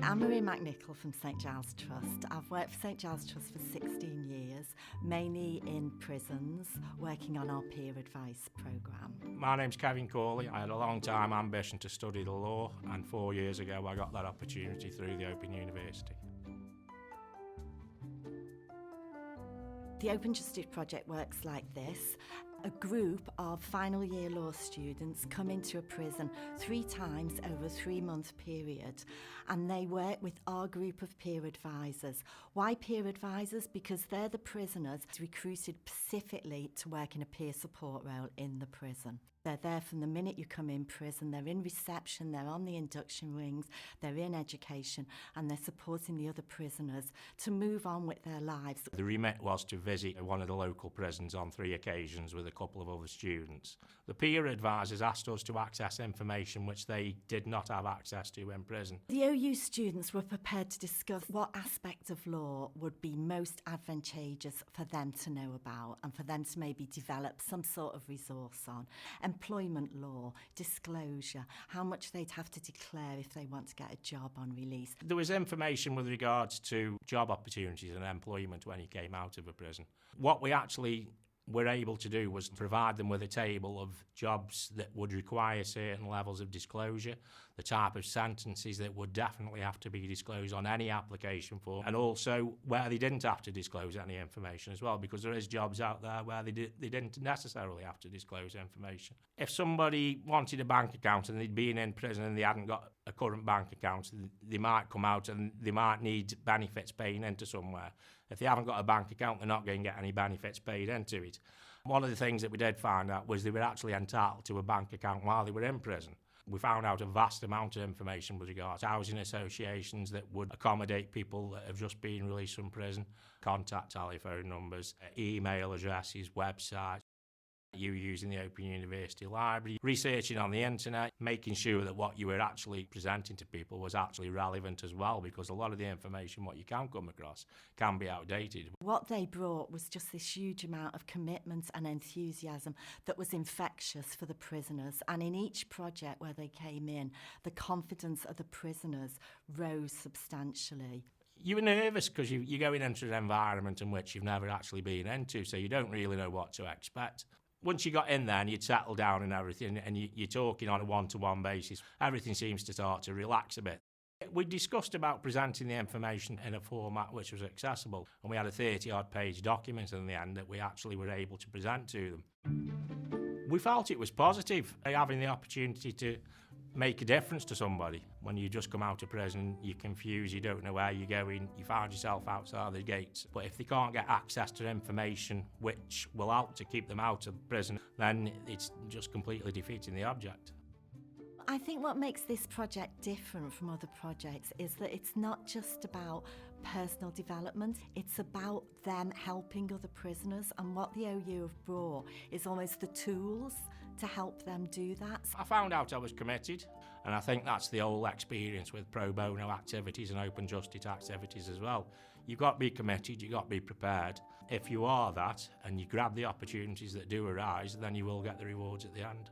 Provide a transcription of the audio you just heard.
I'm Marie McNicholl from St Giles Trust. I've worked for St Giles Trust for 16 years, mainly in prisons, working on our peer advice programme. My name's Cawley. I had a long time ambition to study the law, and 4 years ago I got that opportunity through the Open University. The Open Justice Project works like this. A group of final year law students come into a prison 3 times over a 3-month period, and they work with our group of peer advisors. Why peer advisors? Because they're the prisoners recruited specifically to work in a peer support role in the prison. They're there from the minute you come in prison. They're in reception, they're on the induction rings, they're in education, and they're supporting the other prisoners to move on with their lives. The remit was to visit one of the local prisons on 3 occasions with a couple of other students. The peer advisors asked us to access information which they did not have access to in prison. The OU students were prepared to discuss what aspect of law would be most advantageous for them to know about and for them to maybe develop some sort of resource on. Employment law, disclosure, how much they'd have to declare if they want to get a job on release. There was information with regards to job opportunities and employment when you came out of a prison. What we actually were able to do was provide them with a table of jobs that would require certain levels of disclosure, the type of sentences that would definitely have to be disclosed on any application form, and also where they didn't have to disclose any information as well, because there is jobs out there where they didn't necessarily have to disclose information. If somebody wanted a bank account and they'd been in prison and they hadn't got a current bank account, they might come out and they might need benefits paying into somewhere. If they haven't got a bank account, they're not going to get any benefits paid into it. One of the things that we did find out was they were actually entitled to a bank account while they were in prison. We found out a vast amount of information with regards to housing associations that would accommodate people that have just been released from prison, contact telephone numbers, email addresses, websites. You using the Open University Library, researching on the internet, making sure that what you were actually presenting to people was actually relevant as well, because a lot of the information what you can come across can be outdated. What they brought was just this huge amount of commitment and enthusiasm that was infectious for the prisoners, and in each project where they came in, the confidence of the prisoners rose substantially. You were nervous because you're going into an environment in which you've never actually been into, so you don't really know what to expect. Once you got in there and you'd settled down and everything, and you're talking on a one-to-one basis, everything seems to start to relax a bit. We discussed about presenting the information in a format which was accessible, and we had a 30-odd page document in the end that we actually were able to present to them. We felt it was positive, having the opportunity to make a difference to somebody. When you just come out of prison, you're confused, you don't know where you're going, you find yourself outside the gates. But if they can't get access to information which will help to keep them out of prison, then it's just completely defeating the object. I think what makes this project different from other projects is that it's not just about personal development, it's about them helping other prisoners, and what the OU have brought is almost the tools to help them do that. I found out I was committed, and I think that's the whole experience with pro bono activities and open justice activities as well. You've got to be committed, you've got to be prepared. If you are that and you grab the opportunities that do arise, then you will get the rewards at the end.